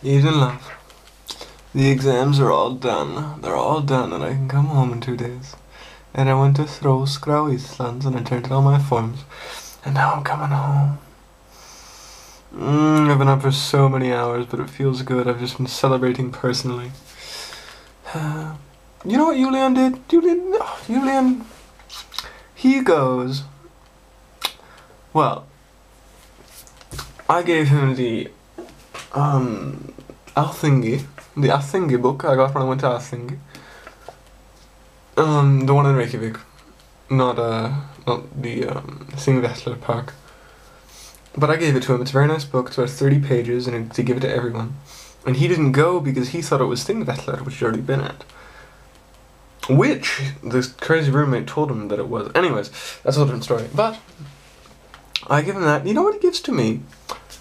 Evening, love. The exams are all done. They're all done and I can come home in 2 days. And I went to throw Scrow Eastlands and I turned in all my forms. And now I'm coming home. I've been up for so many hours, but it feels good. I've just been celebrating personally. You know what Julian did? Julian, he goes, well, I gave him the Althingi book I got when I went to Althingi. The one in Reykjavik, not the Thingvellir Park. But I gave it to him. It's a very nice book. It's about 30 pages, and to give it to everyone. And he didn't go because he thought it was Thingvellir, which he'd already been at. Which this crazy roommate told him that it was. Anyways, that's a whole different story. But I give him that. You know what he gives to me?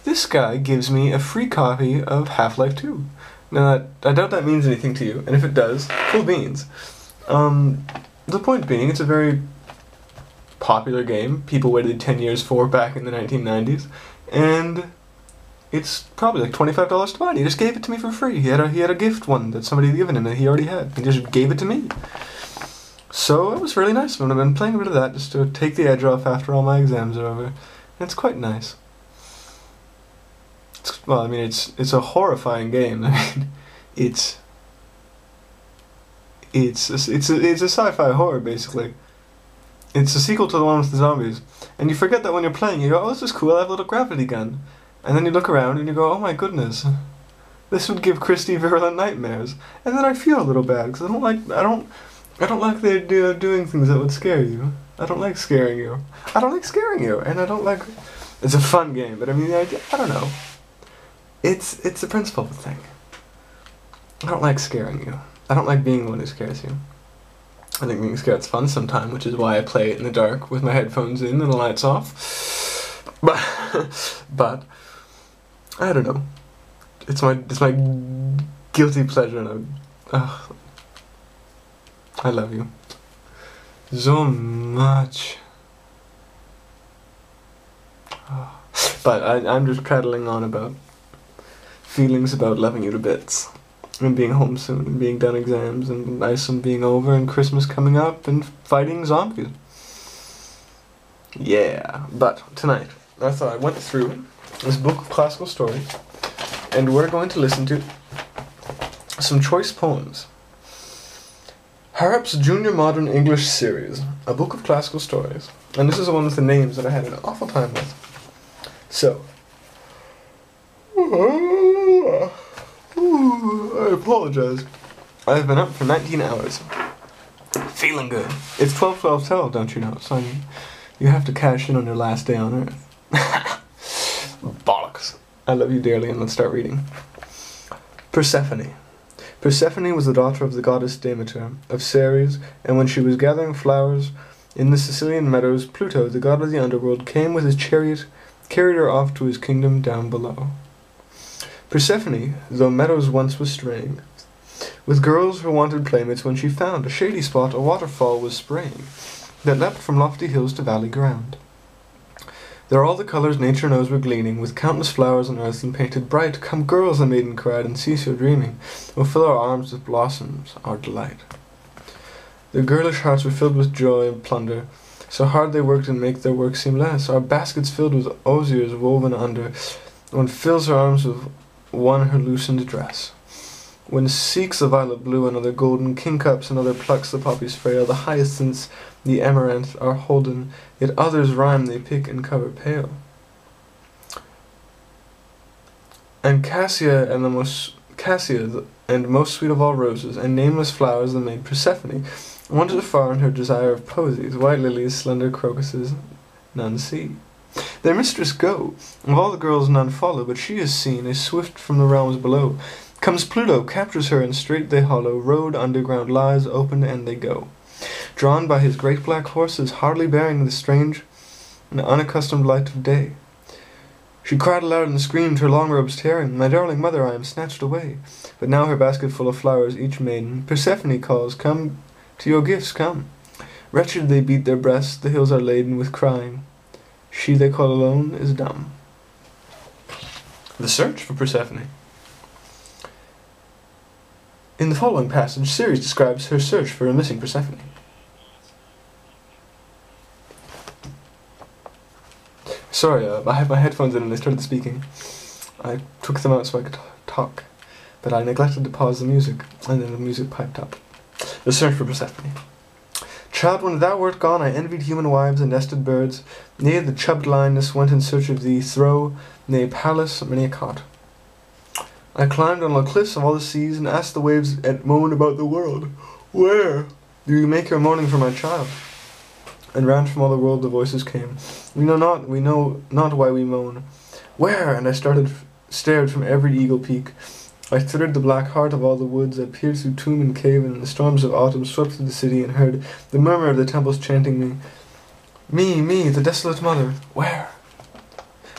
This guy gives me a free copy of Half-Life 2. Now, I doubt that means anything to you, and if it does, cool beans. The point being, it's a very popular game. People waited 10 years for back in the 1990s, and it's probably like $25 to buy. And he just gave it to me for free. He had a gift one that somebody had given him that he already had. He just gave it to me. So it was really nice of him. I've been playing a bit of that just to take the edge off after all my exams are over, and it's quite nice. It's a horrifying game. I mean, it's a sci-fi horror basically. It's a sequel to the one with the zombies, and you forget that when you're playing. You go, "Oh, this is cool. I have a little gravity gun," and then you look around and you go, "Oh my goodness, this would give Christy virulent nightmares." And then I feel a little bad because I don't like they're doing things that would scare you. I don't like scaring you. I don't like scaring you, and I don't like. It's a fun game, but I mean the idea. I don't know. It's the principle of the thing. I don't like scaring you. I don't like being the one who scares you. I think being scared's fun sometimes, which is why I play it in the dark with my headphones in and the lights off. But I don't know. It's my guilty pleasure, and I love you so much. But I'm just prattling on about feelings about loving you to bits. And being home soon, and being done exams, and ISOM being over, and Christmas coming up, and fighting zombies. Yeah, but tonight, I thought I went through this book of classical stories, and we're going to listen to some choice poems. Harrop's Junior Modern English Series, a book of classical stories. And this is the one with the names that I had an awful time with. So, I apologize. I've been up for 19 hours. Feeling good. It's 12-12-12, don't you know? So you have to cash in on your last day on Earth. Bollocks. I love you dearly, and let's start reading. Persephone. Persephone was the daughter of the goddess Demeter, of Ceres, and when she was gathering flowers in the Sicilian meadows, Pluto, the god of the underworld, came with his chariot, carried her off to his kingdom down below. Persephone, though meadows once was straying, with girls who wanted playmates, when she found a shady spot a waterfall was spraying, that leapt from lofty hills to valley ground. There all the colours nature knows were gleaning, with countless flowers on earth and painted bright. Come girls, the maiden cried, and cease your dreaming, we'll fill our arms with blossoms, our delight. Their girlish hearts were filled with joy and plunder, so hard they worked and make their work seem less. Our baskets filled with osiers woven under, one fills her arms with one her loosened dress. When seeks the violet blue, another golden, kingcups, another plucks the poppies frail, the hyacinths, the amaranth are holden, yet others rhyme they pick and cover pale. And cassia and most sweet of all roses, and nameless flowers the maid Persephone wandered afar in her desire of posies, white lilies, slender crocuses, none see. Their mistress go, of all the girls none follow, but she is seen, as swift from the realms below. Comes Pluto, captures her, and straight they hollow, road underground lies, open, and they go. Drawn by his great black horses, hardly bearing the strange and unaccustomed light of day. She cried aloud and screamed, her long robes tearing, my darling mother, I am snatched away. But now her basket full of flowers each maiden, Persephone calls, come to your gifts, come. Wretched they beat their breasts, the hills are laden with crying. She they call alone is dumb. The search for Persephone. In the following passage, Ceres describes her search for a missing Persephone. Sorry, I had my headphones in and they started speaking. I took them out so I could talk, but I neglected to pause the music, and then the music piped up. The search for Persephone. Child, when thou wert gone, I envied human wives and nested birds. Nay, the chubbed lioness went in search of thee, throw, nay, Pallas, many a cot. I climbed on the cliffs of all the seas, and asked the waves and moaned about the world. Where do you make your mourning for my child? And round from all the world the voices came. We know not why we moan. Where? And I stared from every eagle peak. I threaded the black heart of all the woods. I peered through tomb and cave, and in the storms of autumn swept through the city, and heard the murmur of the temples chanting me. Me, the desolate mother. Where?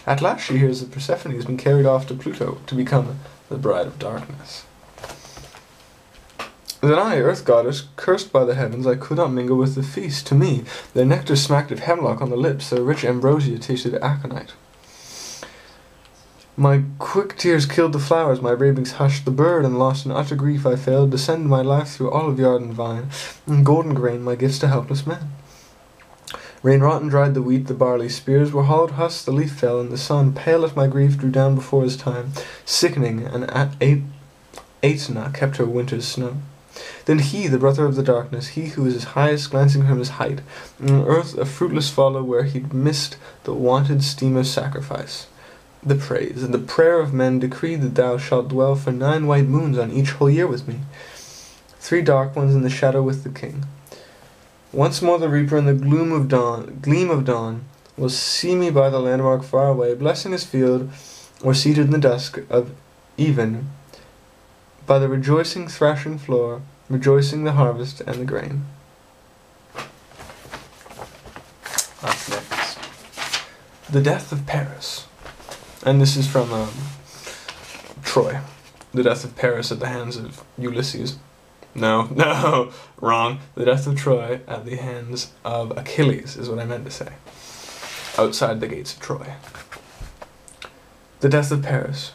At last she hears that Persephone has been carried off to Pluto to become the bride of darkness. Then I, earth goddess, cursed by the heavens, I could not mingle with the feast. To me, their nectar smacked of hemlock on the lips, their rich ambrosia tasted aconite. My quick tears killed the flowers, my ravings hushed the bird, and lost in utter grief I failed to send my life through olive yard and vine, and golden grain my gifts to helpless men. Rain rotten dried the wheat, the barley spears were hollowed husks, the leaf fell, and the sun, pale at my grief, drew down before his time, sickening, and Aetna kept her winter's snow. Then he, the brother of the darkness, he who is his highest, glancing from his height, on earth a fruitless follow where he'd missed the wonted steam of sacrifice. The praise and the prayer of men decreed that thou shalt dwell for 9 white moons on each whole year with me, 3 dark ones in the shadow with the king. Once more the reaper in the gleam of dawn will see me by the landmark far away, blessing his field, or seated in the dusk of even, by the rejoicing thrashing floor, rejoicing the harvest and the grain. Up next, the death of Paris. And this is from Troy. The death of Paris at the hands of Ulysses. No, wrong. The death of Troy at the hands of Achilles is what I meant to say. Outside the gates of Troy. The death of Paris.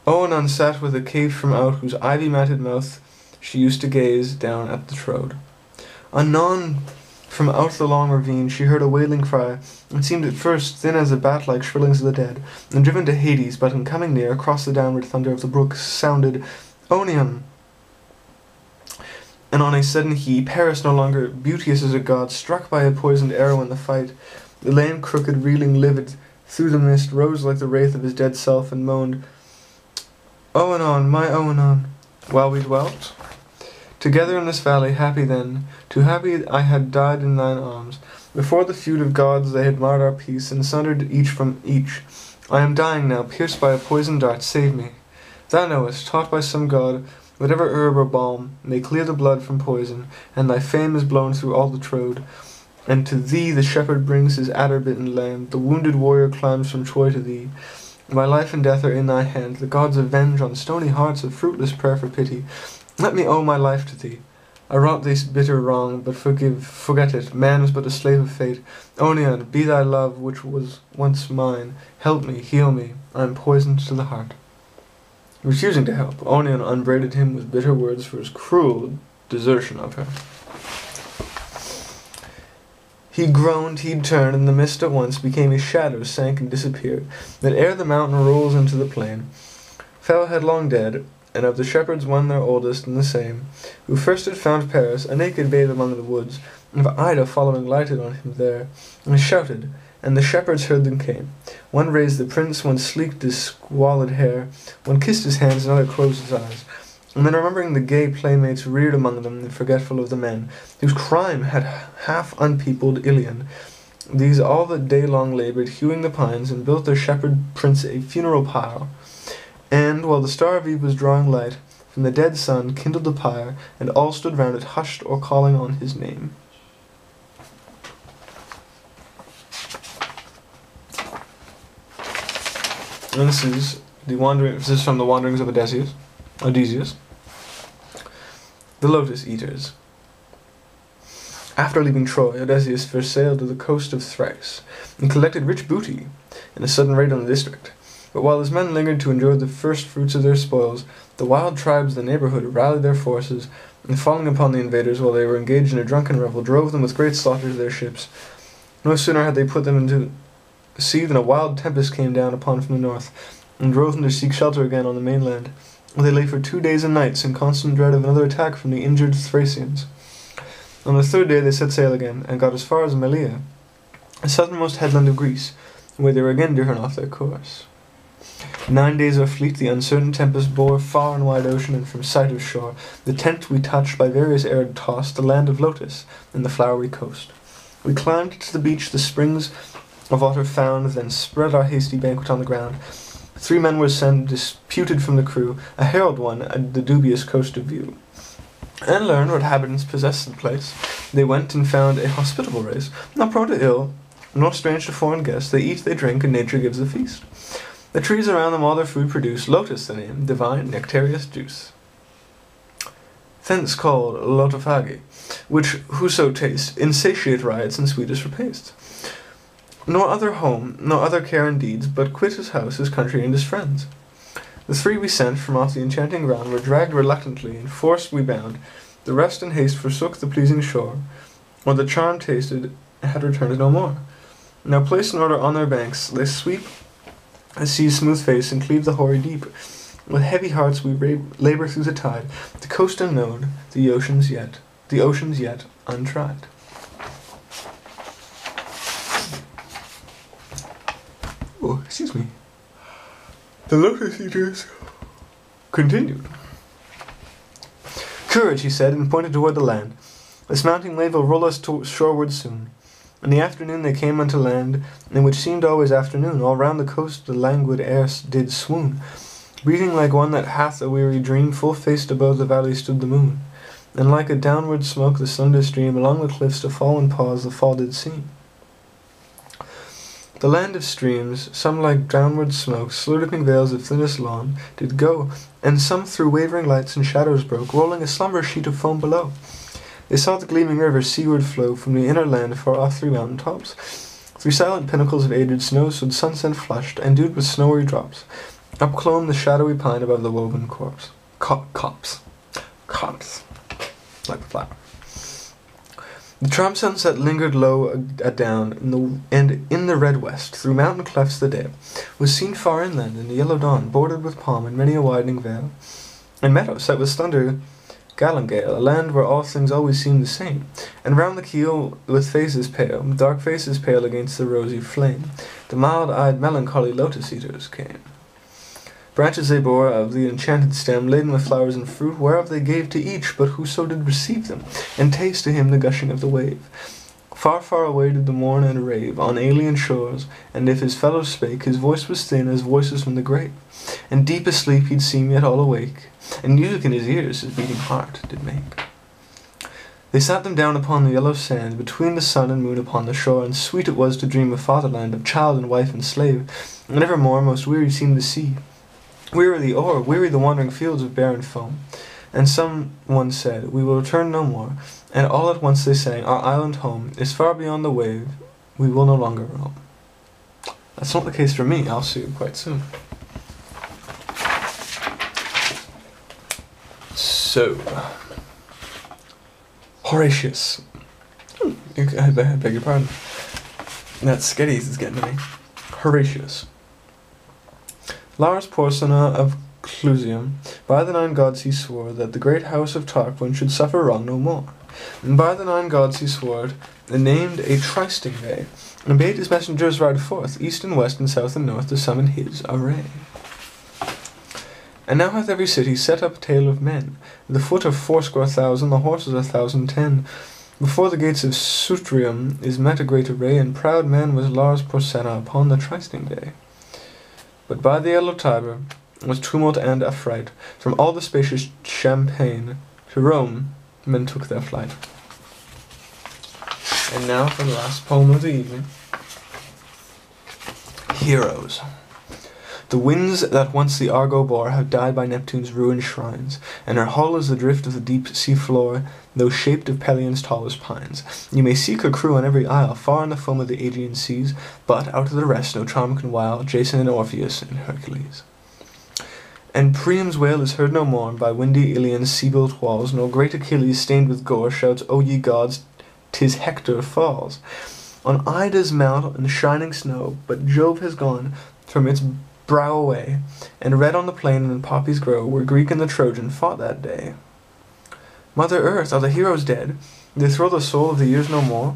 Oenon sat with a cave from out whose ivy-matted mouth she used to gaze down at the Troad. Anon, from out the long ravine, she heard a wailing cry. It seemed at first thin as the bat-like shrillings of the dead, and driven to Hades, but in coming near, across the downward thunder of the brook, sounded Onion. And on a sudden he, Paris no longer beauteous as a god, struck by a poisoned arrow in the fight, the lame, crooked, reeling, livid, through the mist, rose like the wraith of his dead self, and moaned, Oenon, my Oenon, while we dwelt together in this valley, happy then, too happy I had died in thine arms. Before the feud of gods they had marred our peace, and sundered each from each. I am dying now, pierced by a poisoned dart, save me. Thou knowest, taught by some god, whatever herb or balm may clear the blood from poison, and thy fame is blown through all the Troad. And to thee the shepherd brings his adder-bitten lamb, the wounded warrior climbs from Troy to thee. My life and death are in thy hand, the gods avenge on stony hearts a fruitless prayer for pity. Let me owe my life to thee. I wrought thee bitter wrong, but forget it, man is but a slave of fate. Onion, be thy love which was once mine, help me, heal me, I am poisoned to the heart. Refusing to help, Onion upbraided him with bitter words for his cruel desertion of her. He groaned, he'd turned, and the mist at once became a shadow, sank and disappeared, that ere the mountain rolls into the plain, fell headlong dead, and of the shepherds one their oldest and the same, who first had found Paris, a naked babe among the woods, of Ida following lighted on him there, and shouted, and the shepherds heard them came. One raised the prince, one sleeked his squalid hair, one kissed his hands, another closed his eyes. And then remembering the gay playmates reared among them, and forgetful of the men, whose crime had half unpeopled Ilion, these all the day long laboured, hewing the pines, and built their shepherd prince a funeral pile. And, while the star of eve was drawing light, from the dead sun kindled the pyre, and all stood round it hushed or calling on his name. And this is from the Wanderings of Odysseus. The Lotus Eaters. After leaving Troy, Odysseus first sailed to the coast of Thrace, and collected rich booty in a sudden raid on the district. But while his men lingered to enjoy the first fruits of their spoils, the wild tribes of the neighbourhood rallied their forces, and falling upon the invaders while they were engaged in a drunken revel, drove them with great slaughter to their ships. No sooner had they put them into sea than a wild tempest came down upon from the north, and drove them to seek shelter again on the mainland. They lay for 2 days and nights in constant dread of another attack from the injured Thracians. On the third day they set sail again, and got as far as Malea, the southernmost headland of Greece, where they were again driven off their course. 9 days our fleet the uncertain tempest bore far and wide ocean, and from sight of shore the tent we touched by various arid tossed the land of Lotus and the flowery coast. We climbed to the beach, the springs of water found, then spread our hasty banquet on the ground. 3 men were sent, disputed from the crew, a herald one at the dubious coast of view, and learned what inhabitants possessed the place. They went and found a hospitable race, not prone to ill, nor strange to foreign guests. They eat, they drink, and nature gives a feast. The trees around them all their food produce, lotus the name, divine nectareous juice. Thence called lotophagi, which whoso taste, insatiate riots and sweetest repastes. Nor other home, nor other care and deeds, but quit his house, his country, and his friends. The 3 we sent from off the enchanting ground were dragged reluctantly, and forced we bound. The rest in haste forsook the pleasing shore, or the charm tasted had returned no more. Now placed in order on their banks, they sweep the sea's smooth face and cleave the hoary deep. With heavy hearts we labour through the tide, the coast unknown, the oceans yet untried. Oh, excuse me. The Lotus Eaters continued. Courage, he said, and pointed toward the land. This mounting wave will roll us shoreward soon. In the afternoon they came unto land, in which seemed always afternoon. All round the coast the languid air did swoon. Breathing like one that hath a weary dream, full-faced above the valley stood the moon. And like a downward smoke the slender stream, along the cliffs to fall and pause the fall did seem. The land of streams, some like downward smoke, slow-dipping veils of thinnest lawn, did go, and some through wavering lights and shadows broke, rolling a slumber sheet of foam below. They saw the gleaming river seaward flow from the inner land far off 3 mountain tops. 3 silent pinnacles of aged snow stood sunset flushed, and dewed with snowy drops. Upclomb the shadowy pine above the woven copse. Copse. Like the flower. The tram sunset lingered low adown, and in the red west, through mountain clefts the day, was seen far inland in the yellow dawn, bordered with palm and many a widening vale, and meadows set with slender Galangale, a land where all things always seem the same, and round the keel with faces pale, dark faces pale against the rosy flame, the mild-eyed melancholy lotus-eaters came. Branches they bore of the enchanted stem, laden with flowers and fruit, whereof they gave to each but whoso did receive them, and taste to him the gushing of the wave. Far, far away did the mourn and rave, on alien shores, and if his fellows spake, his voice was thin as voices from the grave, and deep asleep he'd seem yet all awake, and music in his ears his beating heart did make. They sat them down upon the yellow sand, between the sun and moon upon the shore, and sweet it was to dream of fatherland, of child and wife and slave, and evermore most weary seemed the sea. Weary the oar, weary the wandering fields of barren foam. And some one said, we will return no more. And all at once they sang, our island home is far beyond the wave, we will no longer roam. That's not the case for me, I'll see you quite soon. So, Horatius. I beg your pardon. That Sketties is getting to me. Horatius. Lars Porsena of Clusium, by the 9 gods he swore that the great house of Tarquin should suffer wrong no more. And by the 9 gods he swore it, and named a trysting day, and bade his messengers ride forth, east and west and south and north, to summon his array. And now hath every city set up tale of men, the foot of 80,000, the horses 1,010. Before the gates of Sutrium is met a great array, and proud man was Lars Porsena upon the trysting day. But by the yellow Tiber was tumult and affright. From all the spacious Champaign to Rome men took their flight. And now for the last poem of the evening. Heroes. The winds that once the Argo bore have died by Neptune's ruined shrines, and her hull is the drift of the deep sea floor, though shaped of Pelion's tallest pines. You may seek her crew on every isle, far in the foam of the Aegean seas, but out of the rest no charm can wile Jason and Orpheus and Hercules. And Priam's wail is heard no more by windy Ilion's sea-built walls, nor great Achilles stained with gore shouts, "O ye gods, 'tis Hector falls." On Ida's mountain shining snow, but Jove has gone from its brow away, and red on the plain and poppies grow, where Greek and the Trojan fought that day. Mother Earth, are the heroes dead? They throw the soul of the years no more?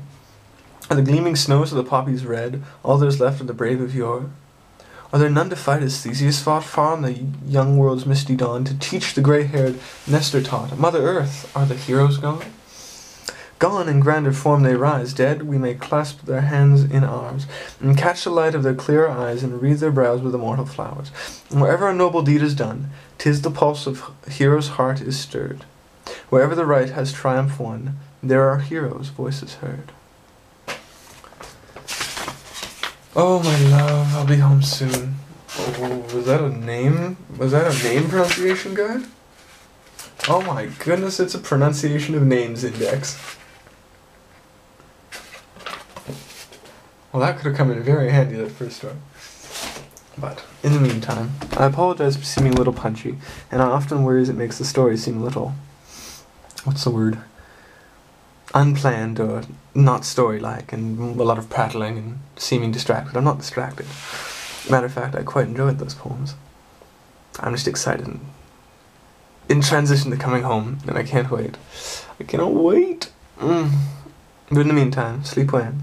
Are the gleaming snows of the poppies red, all that is left of the brave of yore? Are there none to fight as Theseus fought, far on the young world's misty dawn, to teach the grey-haired Nestor taught? Mother Earth, are the heroes gone? Gone in grander form they rise, dead we may clasp their hands in arms, and catch the light of their clear eyes, and wreathe their brows with immortal flowers. And wherever a noble deed is done, 'tis the pulse of hero's heart is stirred. Wherever the right has triumph won, there are heroes' voices heard. Oh my love, I'll be home soon. Oh, was that a name? Was that a name pronunciation guide? Oh my goodness, it's a pronunciation of names index. Well, that could have come in very handy, that first story. But, in the meantime, I apologize for seeming a little punchy, and I often worry it makes the story seem a little, what's the word? Unplanned or not story-like, and a lot of prattling and seeming distracted. I'm not distracted. Matter of fact, I quite enjoyed those poems. I'm just excited and in transition to coming home, and I can't wait. I cannot wait. But in the meantime, sleep well,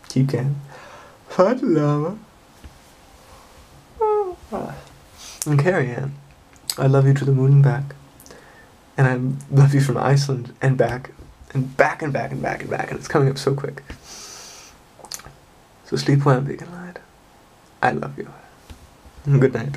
keep calm. Fat lava. And Carrie Ann, I love you to the moon and back. And I love you from Iceland and back, and back and back and back and back, and it's coming up so quick. So sleep well, big and light. I love you. Good night.